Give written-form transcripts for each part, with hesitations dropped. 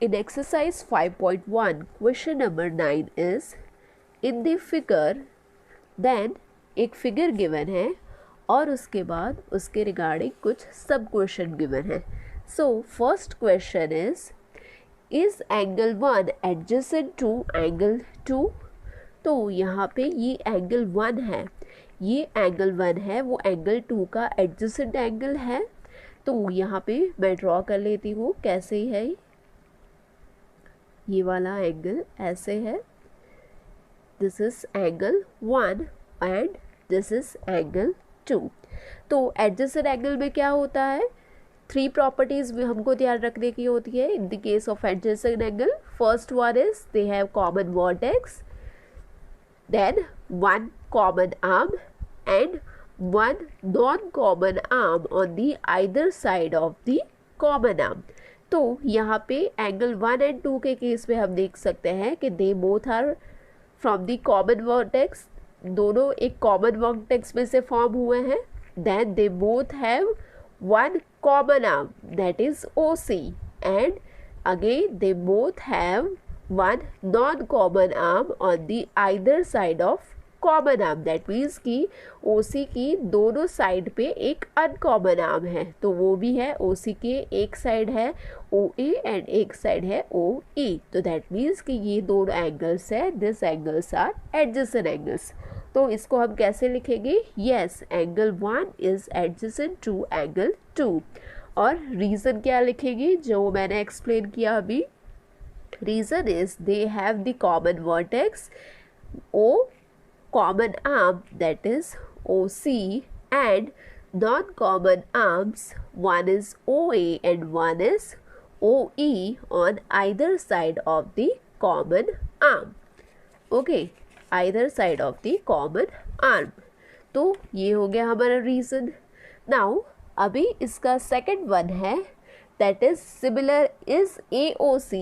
In exercise 5.1 question number 9 is in the figure, then एक figure given है और उसके बाद उसके रिगार्डिंग कुछ सब क्वेश्चन गिवन है. So first question is angle 1 adjacent to angle 2. तो यहाँ पे ये एंगल 1 है, ये एंगल 1 है, वो एंगल 2 का एडजेसेंट एंगल है. तो यहाँ पे मैं ड्रॉ कर लेती हूँ. कैसे है ये वाला एंगल? ऐसे है. This is angle 1 and this is angle 2. तो एडजेसेंट एंगल में क्या होता है? 3 प्रॉपर्टीज में हमको ध्यान रखने की होती है in the case of adjacent angle. First one is they have common vertex, then one common arm and one non-common arm on the either side of the common arm. तो यहाँ पे एंगल 1 एंड 2 के case में हम देख सकते हैं कि they both are from the common vertex. दोनों एक कॉमन वर्टेक्स में से फॉर्म हुए हैं. Then they both have one common arm that is OC and again they both have one non common arm on the either side of common arm. That means कि OC की दोनों side पे एक uncommon arm है. तो वो भी है OC के एक साइड है OA एंड एक साइड है OE. तो दैट मीन्स कि ये दोनों एंगल्स है, this angles are adjacent angles. तो इसको हम कैसे लिखेंगे? Yes, angle 1 is adjacent to angle 2. और रीज़न क्या लिखेंगे जो मैंने एक्सप्लेन किया अभी? Reason is they have the common vertex O, common arm that is OC and non-common arms, one is OA and one is OE on either side of the common arm. Okay, either side of the common arm. तो ये हो गया हमारा reason. Now अभी इसका second one है that is similar is AOC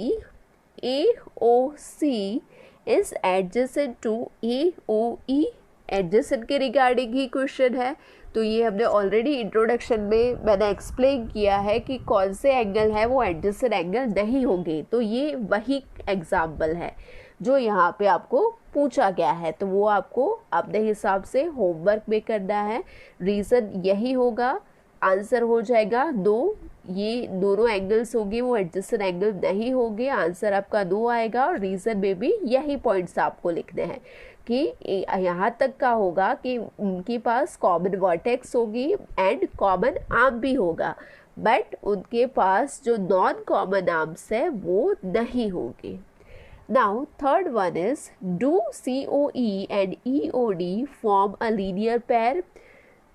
is adjacent to AOE. Adjacent के regarding ही question है. तो ये हमने ऑलरेडी इंट्रोडक्शन में मैंने एक्सप्लेन किया है कि कौन से एंगल है वो एडजेसेंट एंगल नहीं होंगे. तो ये वही एग्जाम्पल है जो यहाँ पे आपको पूछा गया है. तो वो आपको अपने हिसाब से होमवर्क में करना है. रीज़न यही होगा. आंसर हो जाएगा 2. ये दोनों एंगल्स होंगे वो एडजेसेंट एंगल नहीं होंगे. आंसर आपका 2 आएगा. और रीज़न में भी यही पॉइंट्स आपको लिखने हैं कि यहाँ तक का होगा कि उनके पास कॉमन वर्टेक्स होगी एंड कॉमन आर्म भी होगा, बट उनके पास जो नॉन कॉमन आर्म्स है वो नहीं होंगे. Now third one is do COE and EOD form a linear pair.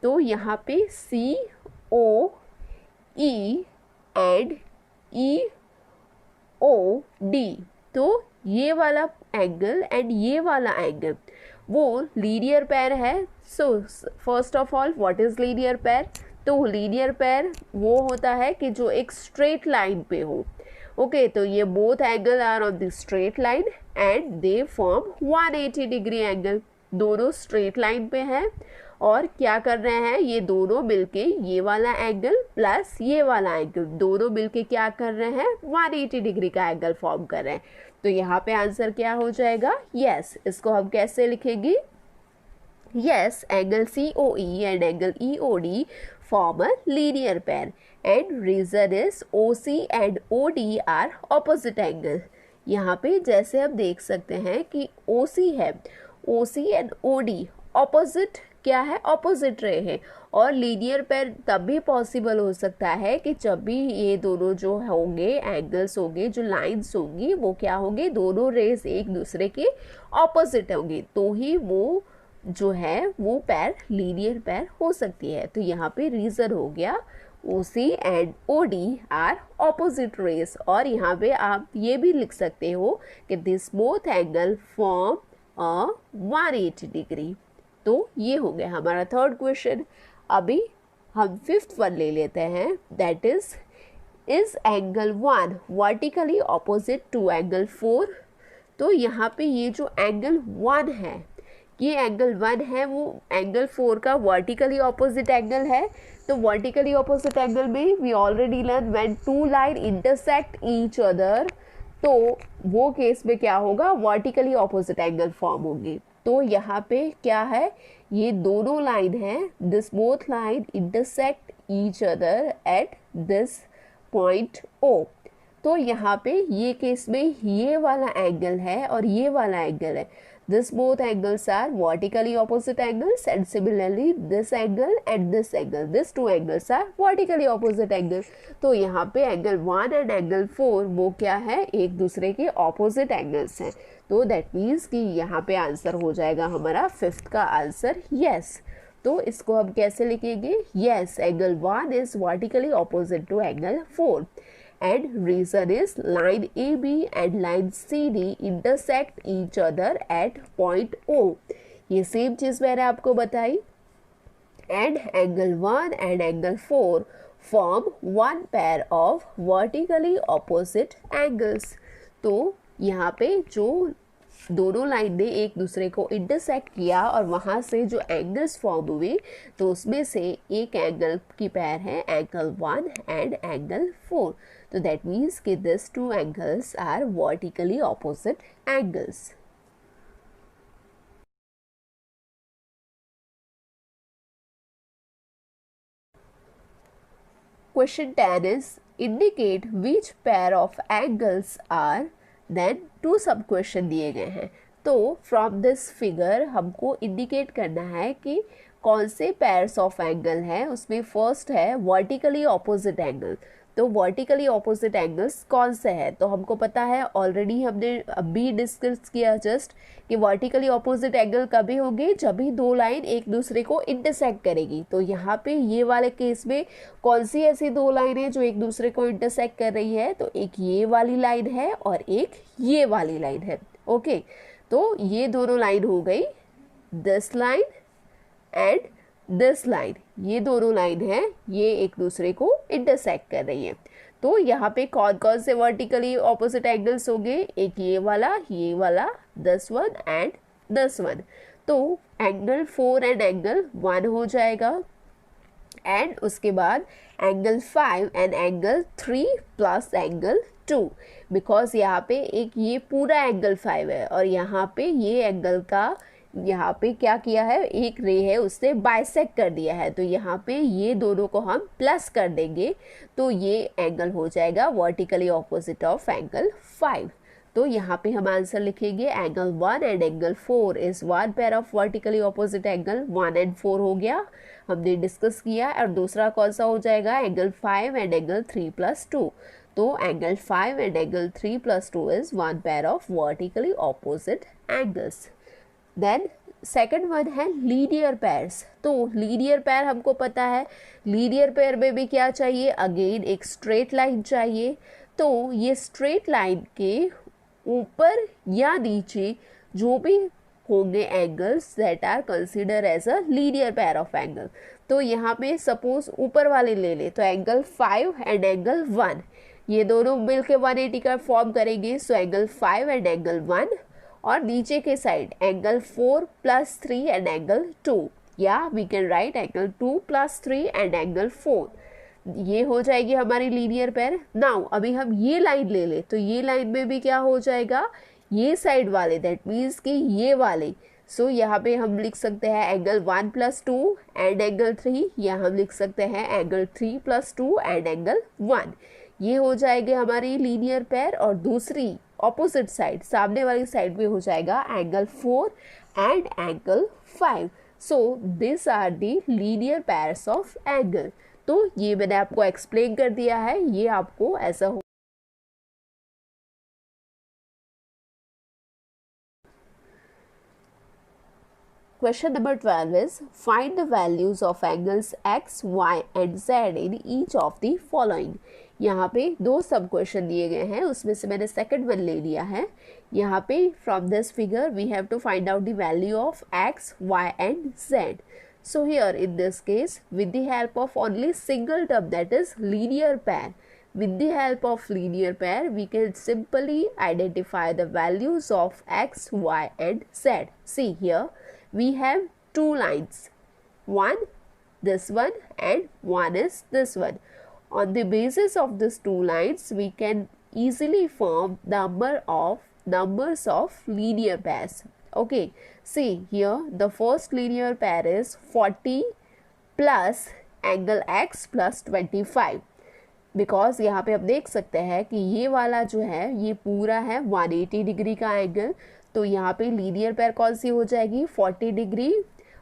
तो यहाँ पे COE एंड EOD, तो ये वाला एंगल एंड ये वाला एंगल वो लीनियर पेयर है. So first of all what is linear pair? तो लीनियर पेयर वो होता है कि जो एक स्ट्रेट लाइन पे हो. ओके, तो ये both angle are on the straight line and they form 180 degree angle. दोनों स्ट्रेट लाइन पे हैं और क्या कर रहे हैं? ये दोनों मिलके ये वाला एंगल प्लस ये वाला एंगल दोनों मिलके क्या कर रहे हैं? 180 डिग्री का एंगल फॉर्म कर रहे हैं. तो यहाँ पे आंसर क्या हो जाएगा? यस. इसको हम कैसे लिखेंगे? Yes, angle COE and angle EOD form a linear pair and reason is OC and OD are opposite angle. यहाँ पे जैसे हम देख सकते हैं कि OC है, OC एंड OD ऑपोजिट क्या है? ऑपोजिट रे है. और लीनियर पेयर तब भी पॉसिबल हो सकता है कि जब भी ये दोनों जो होंगे एंगल्स होंगे, जो लाइंस होंगी वो क्या होंगे? दोनों रेज एक दूसरे के ऑपोजिट होंगे, तो ही वो जो है वो पेयर लीनियर पेयर हो सकती है. तो यहाँ पे रीज़न हो गया OC and OD are opposite rays. और यहाँ पे आप ये भी लिख सकते हो कि this both angle form a 180 degree. तो ये हो गया हमारा थर्ड क्वेश्चन. अभी हम फिफ्थ वन ले लेते हैं. That is angle 1 vertically opposite to angle 4. तो यहाँ पे ये जो एंगल 1 है, ये एंगल 1 है, वो एंगल 4 का वर्टिकली ऑपोजिट एंगल है. तो वर्टिकली ऑपोजिट एंगल में we already learn when two line intersect each other, तो वो केस में क्या होगा, वर्टिकली ऑपोजिट एंगल फॉर्म होंगे। तो यहाँ पे क्या है, ये दोनों लाइन है, this both line intersect each other at this point O। तो यहाँ पे ये केस में ये वाला एंगल है और ये वाला एंगल है, this both angles are vertically opposite angles and similarly this angle and this angle, this two angles are vertically opposite angle. तो यहाँ पे एंगल 1 एंड एंगल 4 वो क्या है, एक दूसरे के ऑपोजिट एंगल्स हैं। तो दैट मीन्स कि यहाँ पे आंसर हो जाएगा हमारा 5th का आंसर यस। तो इसको हम कैसे लिखेंगे, yes angle 1 is vertically opposite to angle 4 and reason is line AB and line CD intersect each other at point O। ये सेम चीज मैंने आपको बताई। and angle 1 and angle 4 form one pair of vertically opposite angles। तो यहाँ पे जो दोनों लाइन ने एक दूसरे को इंटरसेक्ट किया और वहाँ से जो एंगल्स फॉर्म हुए, तो उसमें से एक एंगल की पैर है एंगल 1 एंड एंगल 4। तो दैट मीन्स कि this two angles are vertically opposite angles. Question 10 is indicate which pair of angles are, then 2 sub question दिए गए हैं। तो फ्रॉम दिस फिगर हमको इंडिकेट करना है कि कौन से पेयर्स ऑफ एंगल है। उसमें फर्स्ट है वर्टिकली ऑपोजिट एंगल। तो वर्टिकली ऑपोजिट एंगल्स कौन से हैं, तो हमको पता है, ऑलरेडी हमने अभी डिस्कस किया जस्ट, कि वर्टिकली ऑपोजिट एंगल कभी होंगे जब भी दो लाइन एक दूसरे को इंटरसेक्ट करेगी। तो यहाँ पे ये वाले केस में कौन सी ऐसी दो लाइन है जो एक दूसरे को इंटरसेक्ट कर रही है, तो एक ये वाली लाइन है और एक ये वाली लाइन है। ओके, तो ये दोनों लाइन हो गई, this line and this line, ये दोनों लाइन है, ये एक दूसरे को इंटरसेक्ट कर रही है। तो यहाँ पे कौन कौन से वर्टिकली ऑपोजिट एंगल्स होंगे, एक ये वाला, this one and this one. तो एंगल 4 एंड एंगल 1 हो जाएगा, एंड उसके बाद angle 5 and angle 3 plus angle 2, because यहाँ पे एक ये पूरा एंगल 5 है और यहाँ पे ये एंगल का यहाँ पे क्या किया है, एक रे है उससे बाइसेक्ट कर दिया है। तो यहाँ पे ये दोनों को हम प्लस कर देंगे, तो ये एंगल हो जाएगा वर्टिकली ऑपोजिट ऑफ एंगल 5। तो यहाँ पे हम आंसर लिखेंगे angle 1 and angle 4 is one pair of vertically opposite angle. 1 and 4 हो गया, हमने डिस्कस किया। और दूसरा कौन सा हो जाएगा, एंगल 5 एंड एंगल 3 प्लस 2। तो angle 5 and angle 3 plus 2 is one pair of vertically opposite angles. Then second one है लीनियर पेयर्स। तो लीनियर पेयर हमको पता है, लीनियर पेयर में भी क्या चाहिए, अगेन एक स्ट्रेट लाइन चाहिए। तो ये स्ट्रेट लाइन के ऊपर या नीचे जो भी होंगे angles that are consider as a linear pair of angle. तो यहाँ पे सपोज ऊपर वाले ले ले, तो एंगल 5 एंड एंगल 1, ये दोनों मिलके 180 का फॉर्म करेंगे। सो एंगल 5 एंड एंगल 1, और नीचे के side angle 4 plus 3 and angle 2, या we can write angle 2 plus 3 and angle 4। ये हो जाएगी हमारी लीनियर पेयर। नाउ अभी हम ये लाइन ले ले, तो ये लाइन में भी क्या हो जाएगा, ये साइड वाले, दैट मीन्स कि ये वाले। सो यहाँ पे हम लिख सकते हैं एंगल 1 प्लस 2 एंड एंगल 3, या हम लिख सकते हैं एंगल 3 प्लस 2 एंड एंगल 1। ये हो जाएगी हमारी लीनियर पेयर। और दूसरी ऑपोजिट साइड, सामने वाली साइड में हो जाएगा angle 4 and angle 5। So this are the linear pairs of angle. तो ये मैंने आपको एक्सप्लेन कर दिया है, ये आपको ऐसा हो। Question number 12 is find the values of angles x, y and z in each of the following। यहाँ पे दो सब क्वेश्चन दिए गए हैं, उसमें से मैंने सेकंड वन ले लिया है। यहाँ पे from this figure we have to find out the value of x, y and z। So here in this case, with the help of only single term, that is linear pair, with the help of linear pair we can simply identify the values of x, y and z। See here we have two lines, one this one and one is this one। On the basis of these two lines we can easily form numbers of linear pairs. Okay, see here the first linear pair is 40 plus angle x plus 25, because यहाँ पे आप देख सकते हैं कि ये वाला जो है ये पूरा है 180 डिग्री का एंगल, तो यहाँ पे लीनियर पेयर कौन सी हो जाएगी 40 डिग्री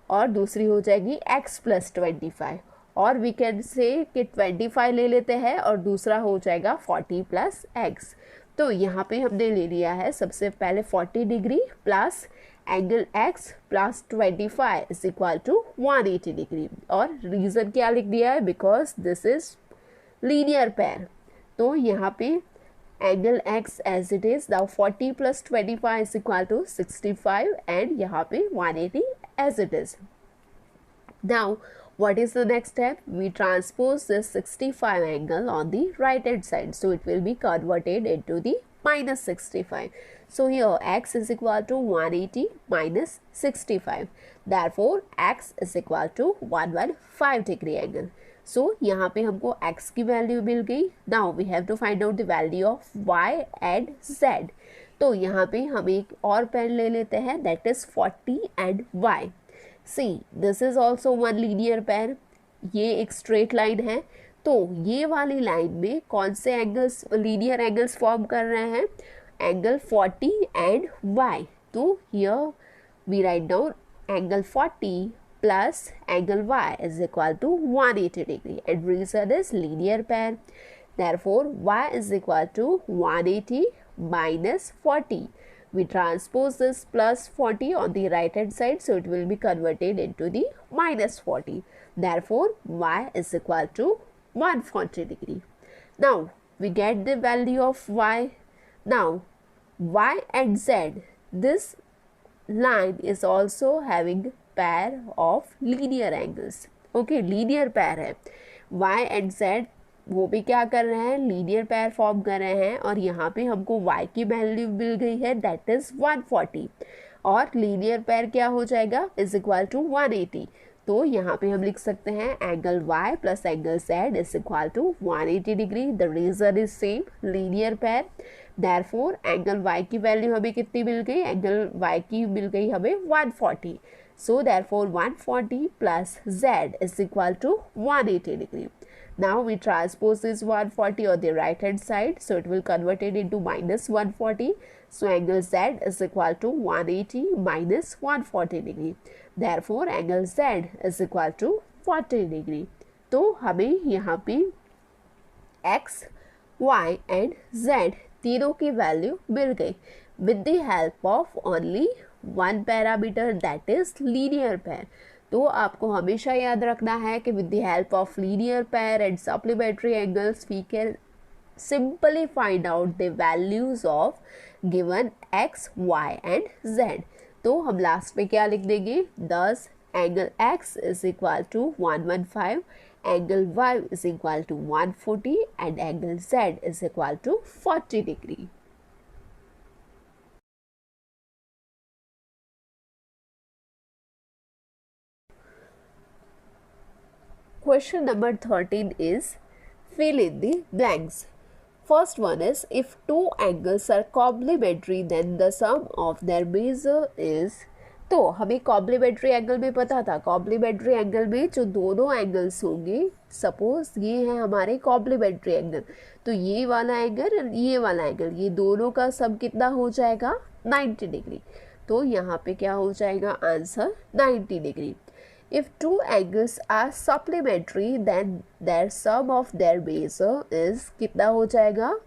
और दूसरी हो जाएगी x प्लस 25, और वी कैन से कि 25 ले लेते हैं और दूसरा हो जाएगा 40 प्लस x। तो यहाँ पे हमने ले लिया है सबसे पहले 40 degree plus angle x plus 25 is equal to 180 degree, और रीज़न क्या लिख दिया है because this is linear pair. तो यहाँ पे angle x as it is now 40 plus 25 is equal to 65 and यहाँ पे 180 as it is. Now what is the next step? We transpose this 65 angle on the right hand side, so it will be converted into the minus 65. So here x is equal to 180 minus 65, therefore x is equal to 115 degree angle. So यहाँ पे हमको x की value मिल गई. Now we have to find out the value of y and z. तो यहाँ पे हम एक और पेन ले लेते हैं, that is 40 and y. See, this is also one linear pair. ये एक स्ट्रेट लाइन है, तो ये वाली लाइन में कौन से एंगल्स लीनियर एंगल्स फॉर्म कर रहे हैं, एंगल 40 एंड y. तो here we write down angle 40 plus angle y is equal to 180 degree, and reason is linear pair. Therefore y is equal to 180 minus 40. We transpose this plus 40 on the right hand side, so it will be converted into the minus 40. Therefore y is equal to 140 degree. Now we get the value of y. Now y and z, this line is also having pair of linear angles. Okay, linear pair है, y and z वो भी क्या कर रहे हैं, linear pair form कर रहे हैं, और यहाँ पे हमको y की वैल्यू मिल गई है दैट इज 140, और लीनियर पेयर क्या हो जाएगा इज इक्वल टू 180. तो यहाँ पे हम लिख सकते हैं angle y plus angle z is equal to 180 degree. The reason is same, linear pair. Therefore angle y की वैल्यू हमें कितनी मिल गई, एंगल y की मिल गई हमें 140. So therefore 140 plus z is equal to 180 degree. Now we transpose this 140 on the right hand side, so it will convert it into minus 140. So angle z is equal to 180 minus 140 degree. Therefore angle z is equal to 40 degree. तो हमें यहाँ पे x, y and z तीनों की value मिल गई with the help of only one parameter, that is linear pair. तो आपको हमेशा याद रखना है कि with the help of linear pair and supplementary angles we can simply find out the values of given x, y and z. तो हम last में क्या लिख देंगे, thus angle x is equal to 115, angle y is equal to 140 and angle z is equal to 40 degree. Question number 13 is fill in the blanks. First one is if two angles are complementary then the sum of their measure is. तो हमें complementary angle में पता था, complementary angle में जो दोनों angles होंगे, suppose ये है हमारे कॉम्प्लीमेंट्री एंगल, तो ये वाला एंगल ये वाला एंगल, ये दोनों का सम कितना हो जाएगा 90 डिग्री. तो यहाँ पे क्या हो जाएगा answer 90 degree. If two angles are supplementary then their sum of their measure is कितना हो जाएगा,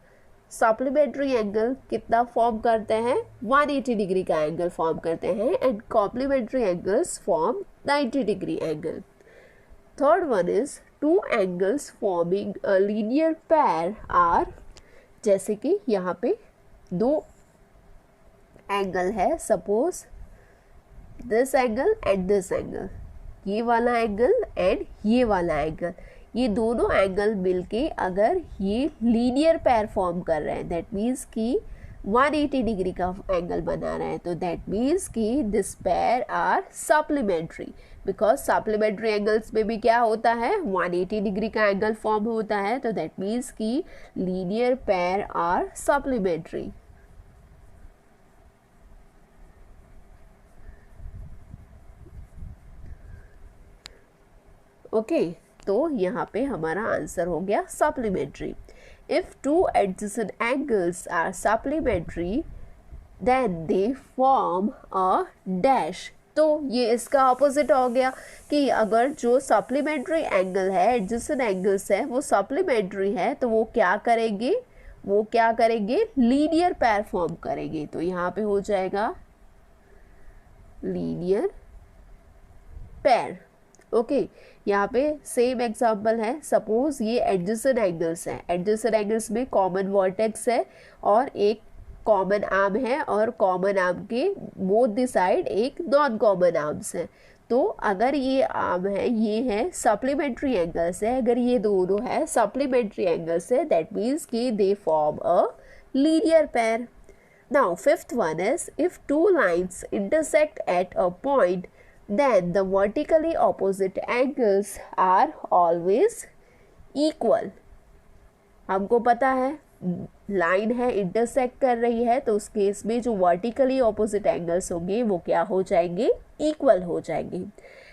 सप्लीमेंट्री एंगल कितना फॉर्म करते हैं 180 डिग्री का एंगल फॉर्म करते हैं, and complementary angles form 90 degree angle. Third one is two angles forming a linear pair are, जैसे कि यहाँ पे दो एंगल है, suppose this angle and this angle, ये वाला एंगल एंड ये वाला एंगल, ये दोनों एंगल मिलके अगर ये लीनियर पेयर फॉर्म कर रहे हैं, दैट मीन्स कि 180 डिग्री का एंगल बना रहे हैं, तो दैट मीन्स कि this pair are supplementary, because supplementary angles में भी क्या होता है, 180 डिग्री का एंगल फॉर्म होता है, तो दैट मीन्स कि linear pair are supplementary. Okay, तो यहाँ पे हमारा आंसर हो गया supplementary. If two adjacent angles are supplementary then they form a dash. तो ये इसका ऑपोजिट हो गया कि अगर जो सप्लीमेंट्री एंगल है, एडजेसेंट एंगल्स है, वो सप्लीमेंट्री है, तो वो क्या करेंगे, लीनियर पेयर फॉर्म करेंगे। तो यहाँ पे हो जाएगा लीनियर पेयर। ओके, यहाँ पे सेम एग्जांपल है, सपोज ये एडजेसेंट एंगल्स है, एडजेसेंट एंगल्स में कॉमन वर्टेक्स है और एक कॉमन आर्म है, और कॉमन आर्म के बोथ द साइड एक नॉन कॉमन आर्म्स है। तो अगर ये आर्म है, ये है सप्लीमेंट्री एंगल्स है, अगर ये दोनों है सप्लीमेंट्री एंगल्स है, दैट मीन्स कि दे form a linear pair. Now fifth one is if two lines intersect at a point then the vertically opposite angles are always equal। हमको पता है लाइन है, इंटरसेक्ट कर रही है, तो उस केस में जो वर्टिकली ऑपोजिट एंगल्स होंगे वो क्या हो जाएंगे, इक्वल हो जाएंगे।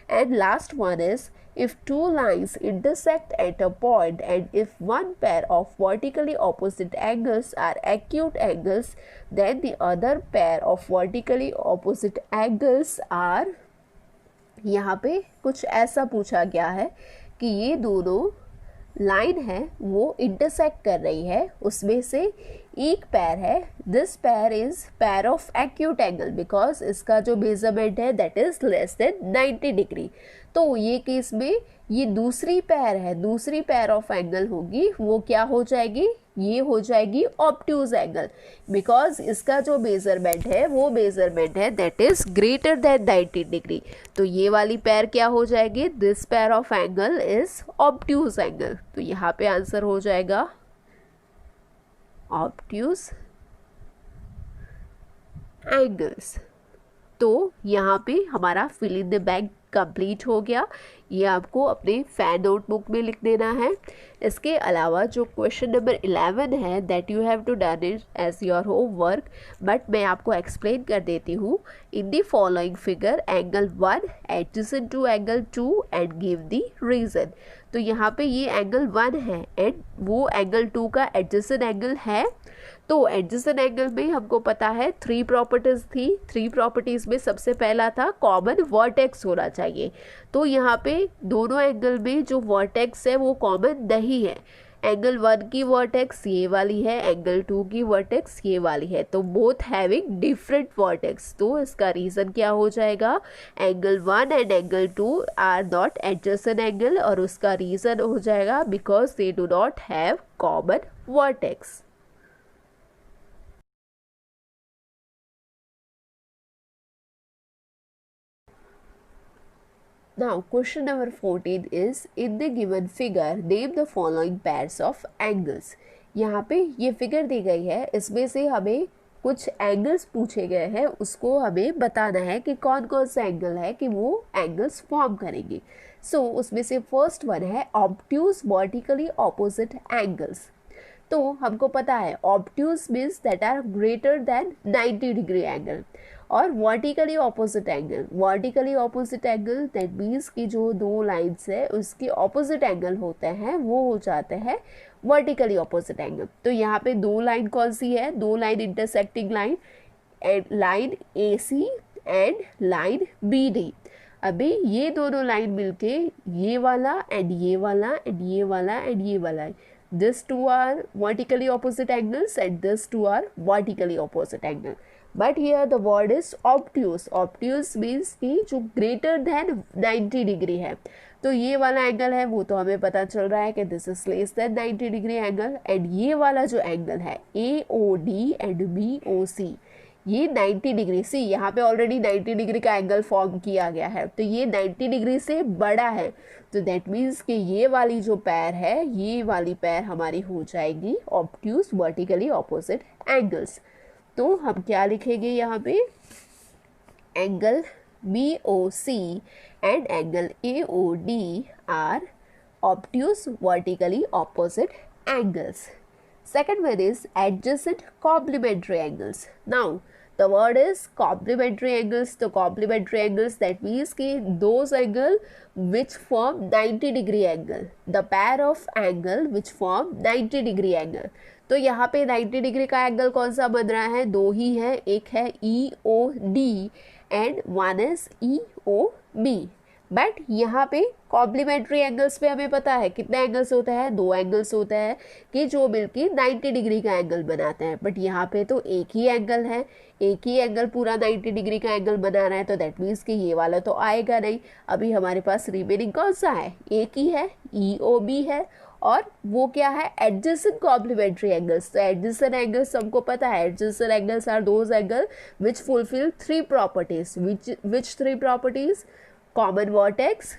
And last one is if two lines intersect at a point and if one pair of vertically opposite angles are acute angles then the other pair of vertically opposite angles are, यहाँ पे कुछ ऐसा पूछा गया है कि ये दोनों लाइन है वो इंटरसेक्ट कर रही है, उसमें से एक पैर है, दिस पैर is pair of acute angle because इसका जो मेजरमेंट है that is less than 90 degree. तो ये केस में ये दूसरी पैर है, दूसरी पैर ऑफ एंगल होगी, वो क्या हो जाएगी, ये हो जाएगी ऑब्ट्यूज एंगल, बिकॉज इसका जो मेजरमेंट है वो मेजरमेंट है that is greater than 90 degree. तो ये वाली पैर क्या हो जाएगी, this pair of angle is obtuse angle. तो यहाँ पे आंसर हो जाएगा ऑब्ट्यूज एंगल्स। तो यहाँ पे हमारा fill in the blank complete हो गया। ये आपको अपने फैन नोटबुक में लिख देना है। इसके अलावा जो क्वेश्चन नंबर 11 है that you have to done it as your homework, but मैं आपको एक्सप्लेन कर देती हूँ। In the following figure angle 1 adjacent to angle 2 and give the reason. तो यहाँ पे ये एंगल 1 है एंड वो एंगल 2 का एडजेसेंट एंगल है। तो एडजेसेंट एंगल में हमको पता है 3 प्रॉपर्टीज थी, 3 प्रॉपर्टीज में सबसे पहला था कॉमन वर्टेक्स होना चाहिए। तो यहाँ पे दोनों एंगल में जो वर्टेक्स है वो कॉमन नहीं है। एंगल 1 की वर्टेक्स ये वाली है, एंगल 2 की वर्टेक्स ये वाली है, तो बोथ हैविंग डिफरेंट वर्टेक्स। तो इसका रीजन क्या हो जाएगा, angle 1 and angle 2 are not adjacent angle, और उसका रीजन हो जाएगा because they do not have common vertex. Now question number 14 is in the given figure name the following pairs of angles। यहाँ पे ये फिगर दी गई है, इसमें से हमें कुछ एंगल्स पूछे गए हैं, उसको हमें बताना है कि कौन कौन सा एंगल है कि वो एंगल्स फॉर्म करेंगे। सो उसमें से फर्स्ट वन है ऑब्ट्यूज वर्टिकली ऑपोजिट एंगल्स। तो हमको पता है obtuse means that are greater than 90 degree angle, और vertically opposite angle, vertically opposite angle that means कि जो दो लाइन्स है उसके ऑपोजिट एंगल होते हैं वो हो जाते हैं वर्टिकली ऑपोजिट एंगल। तो यहाँ पे दो लाइन कौन सी है, दो line intersecting line, line AC and line BD। अभी ये दोनों लाइन मिलके ये वाला एंड ये वाला एंड ये वाला एंड ये वाला, this two are vertically opposite angles and this two are vertically opposite angle, but here the word is obtuse। obtuse means कि जो greater than 90 डिग्री है। तो ये वाला एंगल है वो तो हमें पता चल रहा है कि this is less than 90 degree angle, and ये वाला जो एंगल है AOD एंड BOC ये 90 डिग्री से, यहाँ पे ऑलरेडी 90 डिग्री का एंगल फॉर्म किया गया है, तो ये 90 डिग्री से बड़ा है। तो दैट मीन्स कि ये वाली जो पैर है, ये वाली पैर हमारी हो जाएगी ऑब्ट्यूज वर्टिकली ऑपोजिट एंगल्स। तो हम क्या लिखेंगे यहाँ पे, angle BOC and angle AOD are obtuse vertically opposite angles. Second one is adjacent complementary angles. Now the word is complementary angles. तो complementary angles, that means कि those angle which form 90 degree angle, the pair of angle which form 90 degree angle. तो यहाँ पे 90 degree का angle कौन सा बन रहा है, दो ही है, एक है EOD and one is EOB. But यहाँ पे कॉम्प्लीमेंट्री एंगल्स पे हमें पता है कितने एंगल्स होते हैं, दो एंगल्स होते हैं कि जो मिलके 90 डिग्री का एंगल बनाते हैं. बट यहाँ पे तो एक ही एंगल है, एक ही एंगल पूरा 90 डिग्री का एंगल बना रहा है, तो दैट मीन्स कि ये वाला तो आएगा नहीं. अभी हमारे पास रिमेनिंग कौन सा है, एक ही है, EOB है, और वो क्या है, एडजेसेंट कॉम्प्लीमेंट्री एंगल्स. तो एडजेसेंट एंगल्स हमको पता है, adjacent angles are those angle which fulfil three properties. Which three properties, common vertex,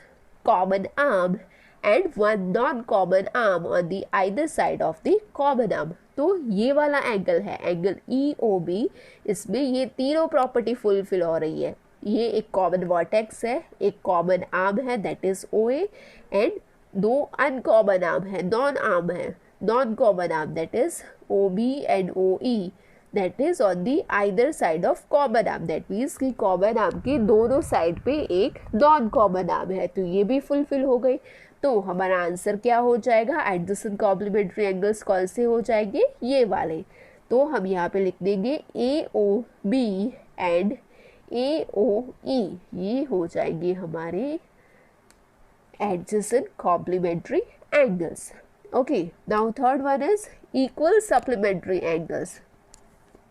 common arm and one non common arm on the either side of the common arm. तो ये वाला angle है angle EOB, इसमें ये तीनों property fulfil हो रही है. ये एक कॉमन वर्टेक्स है, एक कॉमन आर्म है दैट इज OA, एंड दो अनकॉमन आर्म है, नॉन आर्म है, non common arm that is OB and OE, that is on the either side of common arm. That means कि common arm के दोनों side पे एक non common arm है, तो ये भी फुलफिल हो गई. तो हमारा आंसर क्या हो जाएगा, एडजेसेंट कॉम्प्लीमेंट्री एंगल्स कौन से हो जाएंगे, ये वाले. तो हम यहाँ पे लिख देंगे AOB एंड AOE, ये हो जाएंगे हमारे adjacent complementary angles. Okay, now third one is equal supplementary angles.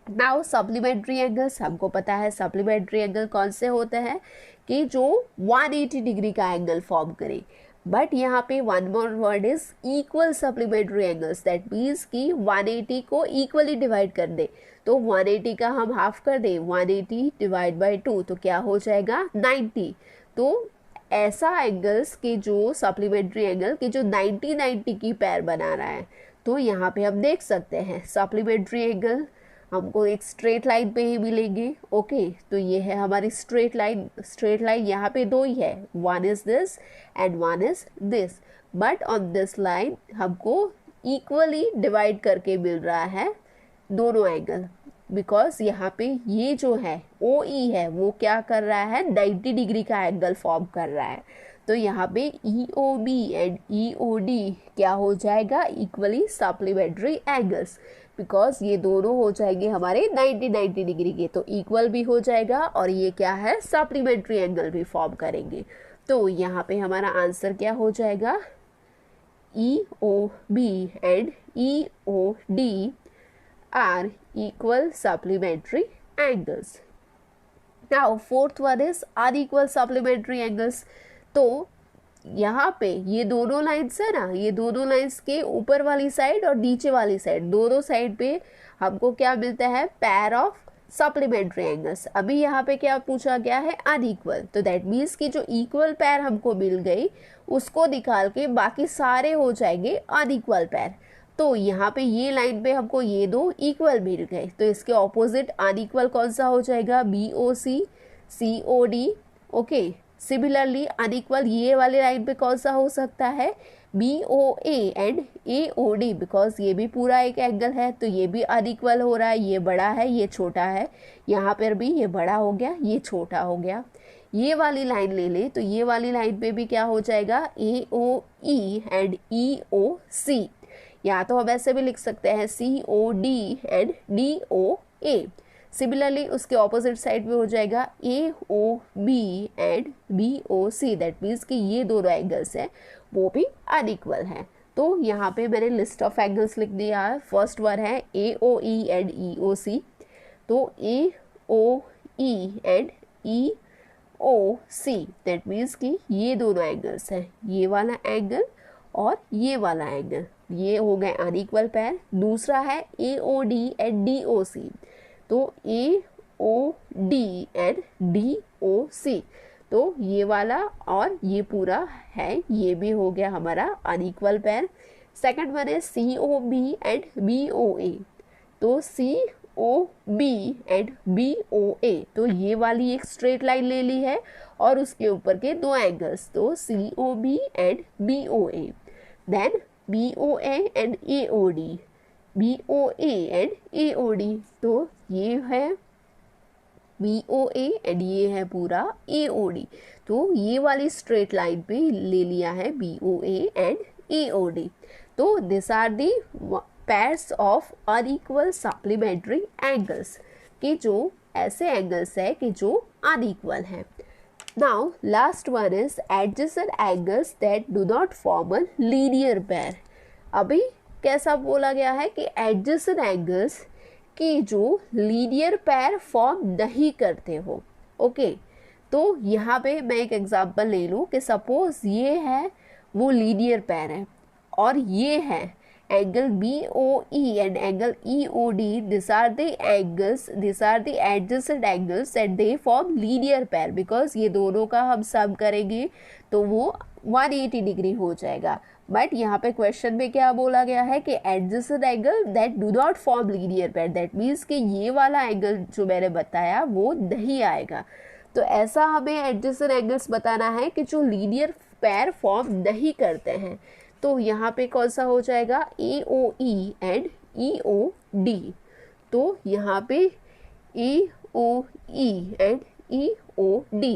Now supplementary angles हमको पता है supplementary angle कौन से होते हैं कि जो 180 डिग्री का एंगल फॉर्म करे. बट यहाँ पे one more word is equal supplementary angles. That means कि 180 को इक्वली डिवाइड कर दे. तो 180 का हम हाफ कर दें, 180 डिवाइड बाई 2, तो क्या हो जाएगा 90. तो ऐसा एंगल्स के जो सप्लीमेंट्री एंगल के जो 90 की पैर बना रहा है. तो यहाँ पे हम देख सकते हैं सप्लीमेंट्री एंगल हमको एक स्ट्रेट लाइन पे ही मिलेंगे. ओके, तो ये है हमारी स्ट्रेट लाइन. स्ट्रेट लाइन यहाँ पे दो ही है, one is this and one is this. But on this line हमको इक्वली डिवाइड करके मिल रहा है दोनों एंगल, बिकॉज यहाँ पे ये जो है OE है वो क्या कर रहा है, 90 डिग्री का एंगल फॉर्म कर रहा है. तो यहाँ पे EOB एंड EOD क्या हो जाएगा, इक्वली सप्लीमेंट्री एंगल्स, बिकॉज ये दोनों हो जाएंगे हमारे 90 डिग्री के, तो इक्वल भी हो जाएगा और ये क्या है, सप्लीमेंट्री एंगल भी फॉर्म करेंगे. तो यहाँ पे हमारा आंसर क्या हो जाएगा, EOB and EOD are equal supplementary angles. Now fourth one is unequal supplementary angles. तो यहाँ पे ये दोनों लाइन्स है ना, ये दोनों लाइन्स के ऊपर वाली साइड और नीचे वाली साइड, दोनों साइड पे हमको क्या मिलता है, पैर ऑफ सप्लीमेंट्री एंगल्स. अभी यहाँ पे क्या पूछा गया है, अनइक्वल. तो दैट मीन्स कि जो इक्वल पैर हमको मिल गई उसको निकाल के बाकी सारे हो जाएंगे अनइक्वल पैर. तो यहाँ पे ये लाइन पे हमको ये दो इक्वल मिल गए, तो इसके ऑपोजिट अनइक्वल कौन सा हो जाएगा, BOC COD. Okay, similarly unequal ये वाले लाइन पे कौन सा हो सकता है, BOA एंड AOD, बिकॉज ये भी पूरा एक एंगल है, तो ये भी अनइक्वल हो रहा है. ये बड़ा है, ये छोटा है, यहाँ पर भी ये बड़ा हो गया, ये छोटा हो गया. ये वाली लाइन ले ले तो ये वाली लाइन पे भी क्या हो जाएगा, AOE एंड EOC. या तो हम ऐसे भी लिख सकते हैं COD एंड DOA. सिमिलरली उसके ऑपोजिट साइड में हो जाएगा AOB and BOC. That means कि ये दोनों एंगल्स हैं वो भी अनइक्वल हैं. तो यहाँ पे मैंने लिस्ट ऑफ एंगल्स लिख दिया है. फर्स्ट वन है AOE एंड EOC. तो AOE and EOC that means कि ये दोनों एंगल्स हैं, ये वाला एंगल और ये वाला एंगल, ये हो गए अनइक्वल पैर. दूसरा है AOD एंड DOC. तो AOD एंड DOC, तो ये वाला और ये पूरा है, ये भी हो गया हमारा अनइक्वल पैर. सेकंड वन है COB एंड BOA. तो COB एंड BOA, तो ये वाली एक स्ट्रेट लाइन ले ली है और उसके ऊपर के दो एंगल्स, तो COB and BOA, then BOA and AOD, BOA and AOD, तो ये है BOA एंड ये है पूरा AOD, तो ये वाली स्ट्रेट लाइन पे ले लिया है BOA एंड AOD। तो this are the pairs of unequal supplementary angles, कि जो ऐसे एंगल्स है कि जो अनइक्वल है। Now last one is adjacent angles that do not form a linear pair. अभी कैसा बोला गया है कि एडजेसेंट एंगल्स कि जो लीनियर पेयर फॉर्म नहीं करते हो। ओके, तो यहाँ पे मैं एक एग्जांपल ले लूँ कि सपोज ये है वो लीनियर पेयर है और ये है angle BOE and angle EOD, this are the angles, this are the adjacent angles and they form linear pair, because ये दोनों का हम सम करेंगे तो वो 180 डिग्री हो जाएगा। बट यहाँ पे क्वेश्चन में क्या बोला गया है कि adjacent angle that do not form linear pair, that means कि ये वाला एंगल जो मैंने बताया वो नहीं आएगा। तो ऐसा हमें एडजेसेंट एंगल्स बताना है कि जो लीनियर पेयर फॉर्म नहीं करते हैं। तो यहाँ पे कौन सा हो जाएगा, AOE एंड EOD, तो यहाँ पे AOE एंड EOD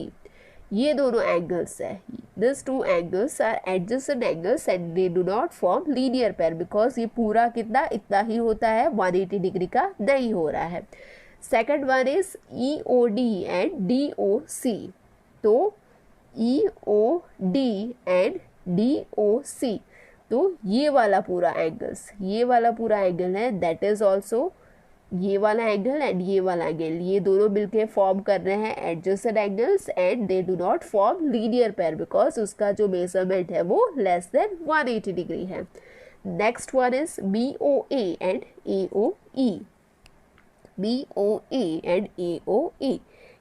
ये दोनों एंगल्स है, this two angles are adjacent angles and they do not form linear pair, because ये पूरा कितना इतना ही होता है, 180 डिग्री का नहीं हो रहा है। Second one is EOD and DOC, तो EOD एंड DOC, तो ये वाला पूरा एंगल्स, ये वाला पूरा एंगल है, दैट इज ऑल्सो ये वाला एंगल एंड ये वाला एंगल, ये दोनों मिलके फॉर्म कर रहे हैं adjacent angles and they do not form linear pair, because उसका जो मेजरमेंट है वो लेस देन 180 डिग्री है। Next one is BOA and AOE, BOA and AOE,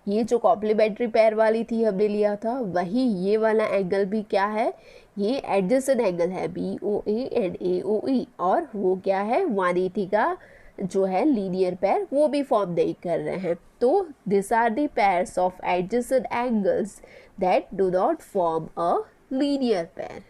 ये जो कॉम्प्लीमेंट्री पेयर वाली थी हमने लिया था, वही ये वाला एंगल भी क्या है, ये एडजेसेंट एंगल है BOA एंड AOE, और वो क्या है 180 का जो है लीनियर पेयर वो भी फॉर्म नहीं कर रहे हैं। तो this are the pairs of adjacent angles that do not form a linear pair.